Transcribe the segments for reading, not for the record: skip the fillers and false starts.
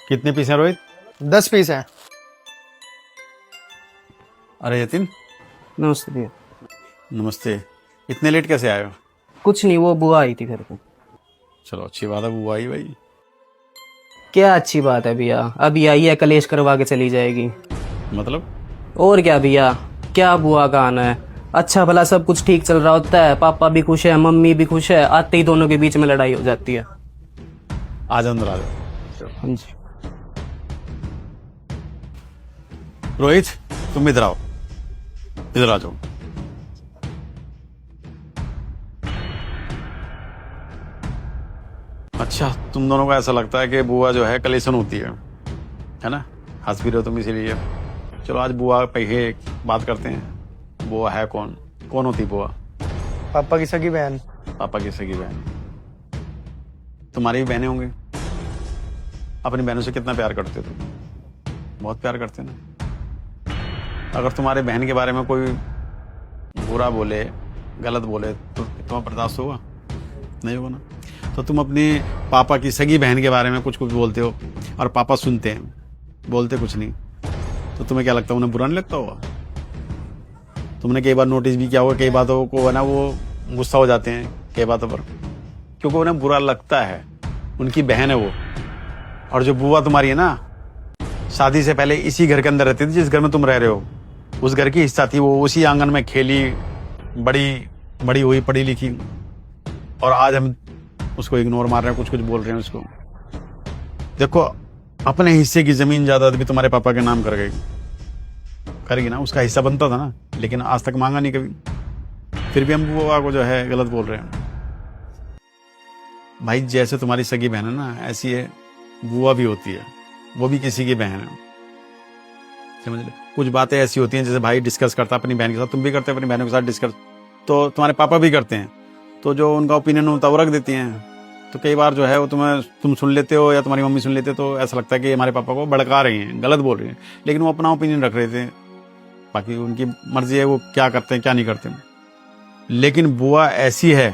कितने पीस हैं रोहित? 10 पीस है। अरे यतिन, नमस्ते भैया। नमस्ते। इतने लेट कैसे आए हो? कुछ नहीं, वो बुआ आई थी घर पे। चलो अच्छी बात है, बुआ आई भाई। क्या अच्छी बात है भैया, अभी आई है, कलेश करवा के चली जाएगी। मतलब? और क्या भैया, क्या बुआ का आना है। अच्छा भला सब कुछ ठीक चल रहा होता है, पापा भी खुश है, मम्मी भी खुश है, आते ही दोनों के बीच में लड़ाई हो जाती है। आज अंदर आ जाओ। हाँ जी। रोहित, तुम इधर आओ, इधर आ जाओ। अच्छा, तुम दोनों को ऐसा लगता है कि बुआ जो है कलेशन होती है ना? हंस भी रहे हो तुम इसीलिए। चलो आज बुआ पे ही बात करते हैं। बुआ है कौन? कौन होती बुआ? पापा की सगी बहन। पापा की सगी बहन। तुम्हारी भी बहनें होंगी। अपनी बहनों से कितना प्यार करते हो तुम? बहुत प्यार करते हो ना? अगर तुम्हारे बहन के बारे में कोई बुरा बोले, गलत बोले तो तुम्हें बर्दाश्त होगा? नहीं होगा ना? तो तुम अपनी पापा की सगी बहन के बारे में कुछ कुछ बोलते हो और पापा सुनते हैं, बोलते कुछ नहीं, तो तुम्हें क्या लगता है, उन्हें बुरा नहीं लगता होगा? तुमने कई बार नोटिस भी किया होगा, कई बातों को है ना वो गुस्सा हो जाते हैं कई बातों पर, क्योंकि उन्हें बुरा लगता है। उनकी बहन है वो। और जो बुआ तुम्हारी है ना, शादी से पहले इसी घर के अंदर रहती थी जिस घर में तुम रह रहे हो। उस घर की हिस्सा थी वो, उसी आंगन में खेली बड़ी हुई, पढ़ी लिखी, और आज हम उसको इग्नोर मार रहे हैं, कुछ कुछ बोल रहे हैं उसको। देखो, अपने हिस्से की जमीन जायदाद भी तुम्हारे पापा के नाम करेगी ना, उसका हिस्सा बनता था ना, लेकिन आज तक मांगा नहीं कभी। फिर भी हम बुआ को जो है गलत बोल रहे हैं। भाई जैसे तुम्हारी सगी बहन है ना, ऐसी है बुआ भी होती है, वो भी किसी की बहन है, समझ लो। कुछ बातें ऐसी होती हैं जैसे भाई डिस्कस करता अपनी बहन के साथ, तुम भी करते हो अपनी बहनों के साथ डिस्कस, तो तुम्हारे पापा भी करते हैं, तो जो उनका ओपिनियन होता है वो रख देती हैं। तो कई बार जो है वो तुम सुन लेते हो या तुम्हारी मम्मी सुन लेते, तो ऐसा लगता है कि हमारे पापा को भड़का रही हैं, गलत बोल रही हैं, लेकिन वो अपना ओपिनियन रख रहे थे। बाकी उनकी मर्जी है वो क्या करते हैं क्या नहीं करते। लेकिन बुआ ऐसी है,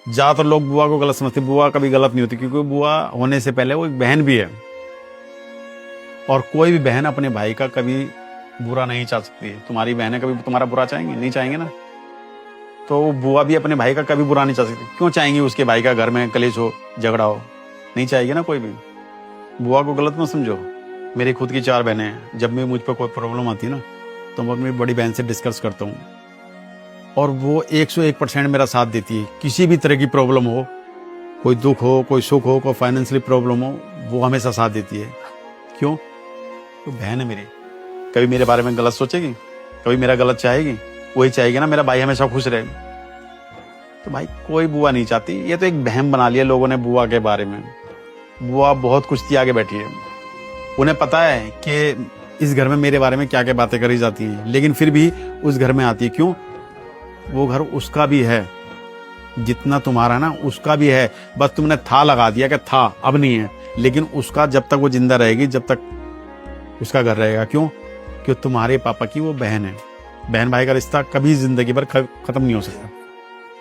ज्यादातर लोग बुआ को गलत समझते। बुआ कभी गलत नहीं होती, क्योंकि बुआ होने से पहले वो एक बहन भी है, और कोई भी बहन अपने भाई का कभी बुरा नहीं चाह सकती है। तुम्हारी बहनें कभी तुम्हारा बुरा चाहेंगे? नहीं चाहेंगे ना। तो बुआ भी अपने भाई का कभी बुरा नहीं चाह सकती। क्यों चाहेंगी उसके भाई का घर में कलेश हो, झगड़ा हो? नहीं चाहेगी ना कोई भी। बुआ को गलत मत समझो। मेरी खुद की 4 बहनें हैं। जब भी मुझ पर कोई प्रॉब्लम आती है ना, तो मैं अपनी बड़ी बहन से डिस्कस करता हूँ, और वो 101% मेरा साथ देती है। किसी भी तरह की प्रॉब्लम हो, कोई दुख हो, कोई सुख हो, कोई फाइनेंशियली प्रॉब्लम हो, वो हमेशा साथ देती है। क्यों? तो बहन है मेरी। कभी मेरे बारे में गलत सोचेगी? कभी मेरा गलत चाहेगी? वही चाहेगी ना मेरा भाई हमेशा खुश रहे। तो भाई कोई बुआ नहीं चाहती। ये तो एक बहम बना लिया लोगों ने बुआ के बारे में। बुआ बहुत कुछ आगे बैठी है। उन्हें पता है कि इस घर में मेरे बारे में क्या क्या बातें करी जाती हैं, लेकिन फिर भी उस घर में आती है। क्यों? वो घर उसका भी है, जितना तुम्हारा ना उसका भी है। बस तुमने था लगा दिया कि था, अब नहीं है, लेकिन उसका जब तक वो जिंदा रहेगी, जब तक उसका घर रहेगा। क्यों? क्यों? तुम्हारे पापा की वो बहन है। बहन भाई का रिश्ता कभी जिंदगी भर खत्म नहीं हो सकता।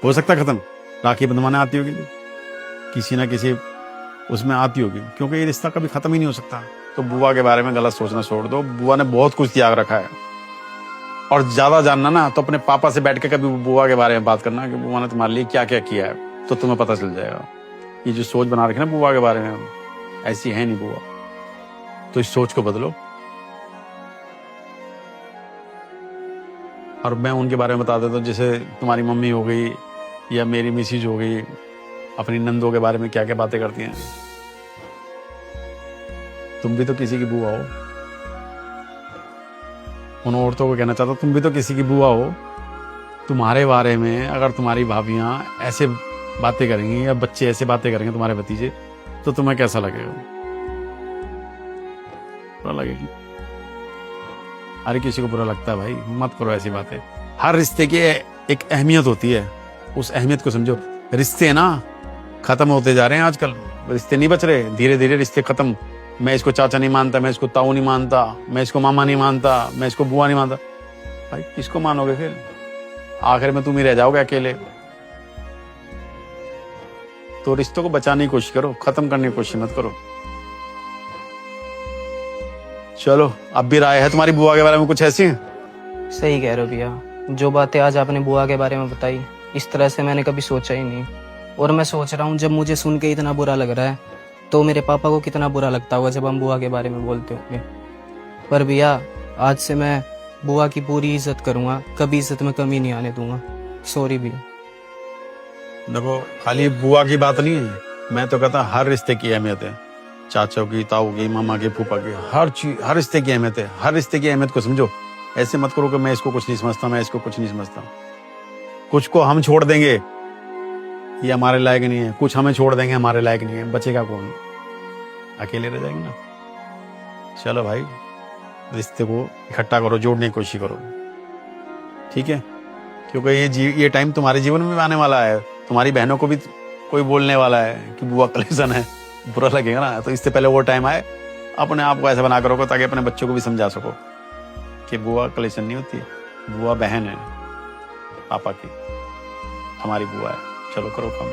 हो सकता खत्म, राखी बंधवाने आती होगी किसी ना किसी उसमें आती होगी, क्योंकि ये रिश्ता कभी खत्म ही नहीं हो सकता। तो बुआ के बारे में गलत सोचना छोड़ दो। बुआ ने बहुत कुछ त्याग रखा है, और ज्यादा जानना ना तो अपने पापा से बैठ के कभी बुआ के बारे में बात करना कि बुआ ने तुम्हारे लिए क्या क्या किया है, तो तुम्हें पता चल जाएगा। ये जो सोच बना रखी ना बुआ के बारे में, ऐसी है नहीं बुआ। तो इस सोच को बदलो। और मैं उनके बारे में बता देता हूँ, जैसे तुम्हारी मम्मी हो गई या मेरी मिसेज हो गई, अपनी नंदों के बारे में क्या क्या बातें करती हैं। तुम भी तो किसी की बुआ हो। उन औरतों को कहना चाहता हूँ, तुम भी तो किसी की बुआ हो। तुम्हारे बारे में अगर तुम्हारी भाभियां ऐसे बातें करेंगी या बच्चे ऐसे बातें करेंगे, तुम्हारे भतीजे, तो तुम्हें कैसा लगेगा? बुरा लगेगी। हर किसी को बुरा लगता है भाई, मत करो ऐसी बातें। हर रिश्ते की एक अहमियत होती है, उस अहमियत को समझो। रिश्ते ना खत्म होते जा रहे हैं आजकल, रिश्ते नहीं बच रहे, धीरे धीरे रिश्ते खत्म। मैं इसको चाचा नहीं मानता, मैं इसको ताऊ नहीं मानता, मैं इसको मामा नहीं मानता, मैं इसको बुआ नहीं मानता। भाई किसको मानोगे फिर? आखिर में तुम ही रह जाओगे अकेले। तो रिश्तों को बचाने की कोशिश करो, खत्म करने की कोशिश मत करो। चलो, अब भी राय है तुम्हारी बुआ के बारे में कुछ ऐसी? सही कह रहे हो भैया, जो बातें आज आपने बुआ के बारे में बताई इस तरह से मैंने कभी सोचा ही नहीं। और मैं सोच रहा हूँ जब मुझे सुन के इतना बुरा लग रहा है तो मेरे पापा को कितना बुरा लगता होगा जब हम बुआ के बारे में बोलते होंगे। पर भैया आज से मैं बुआ की पूरी इज्जत करूँगा, कभी इज्जत में कमी नहीं आने दूंगा। सॉरी भैया। देखो, खाली बुआ की बात नहीं है, मैं तो कहता हर रिश्ते की अहमियत है। चाचा की, ताऊ की, मामा की, फूफा की, हर चीज, हर रिश्ते की अहमियत है। हर रिश्ते की अहमियत को समझो। ऐसे मत करो कि मैं इसको कुछ नहीं समझता, मैं इसको कुछ नहीं समझता। कुछ को हम छोड़ देंगे, ये हमारे लायक नहीं है, कुछ हमें छोड़ देंगे, हमारे लायक नहीं है, बचेगा कौन? अकेले रह जाएंगे ना। चलो भाई, रिश्ते को इकट्ठा करो, जोड़ने की कोशिश करो, ठीक है? क्योंकि ये टाइम तुम्हारे जीवन में भी आने वाला है। तुम्हारी बहनों को भी कोई बोलने वाला है कि बुआ कलेक्शन है, बुरा लगेगा ना। तो इससे पहले वो टाइम आए, अपने आप को ऐसा बना कर रखो ताकि अपने बच्चों को भी समझा सको कि बुआ कलेक्शन नहीं होती, बुआ बहन है पापा की, हमारी बुआ है। चलो करो काम।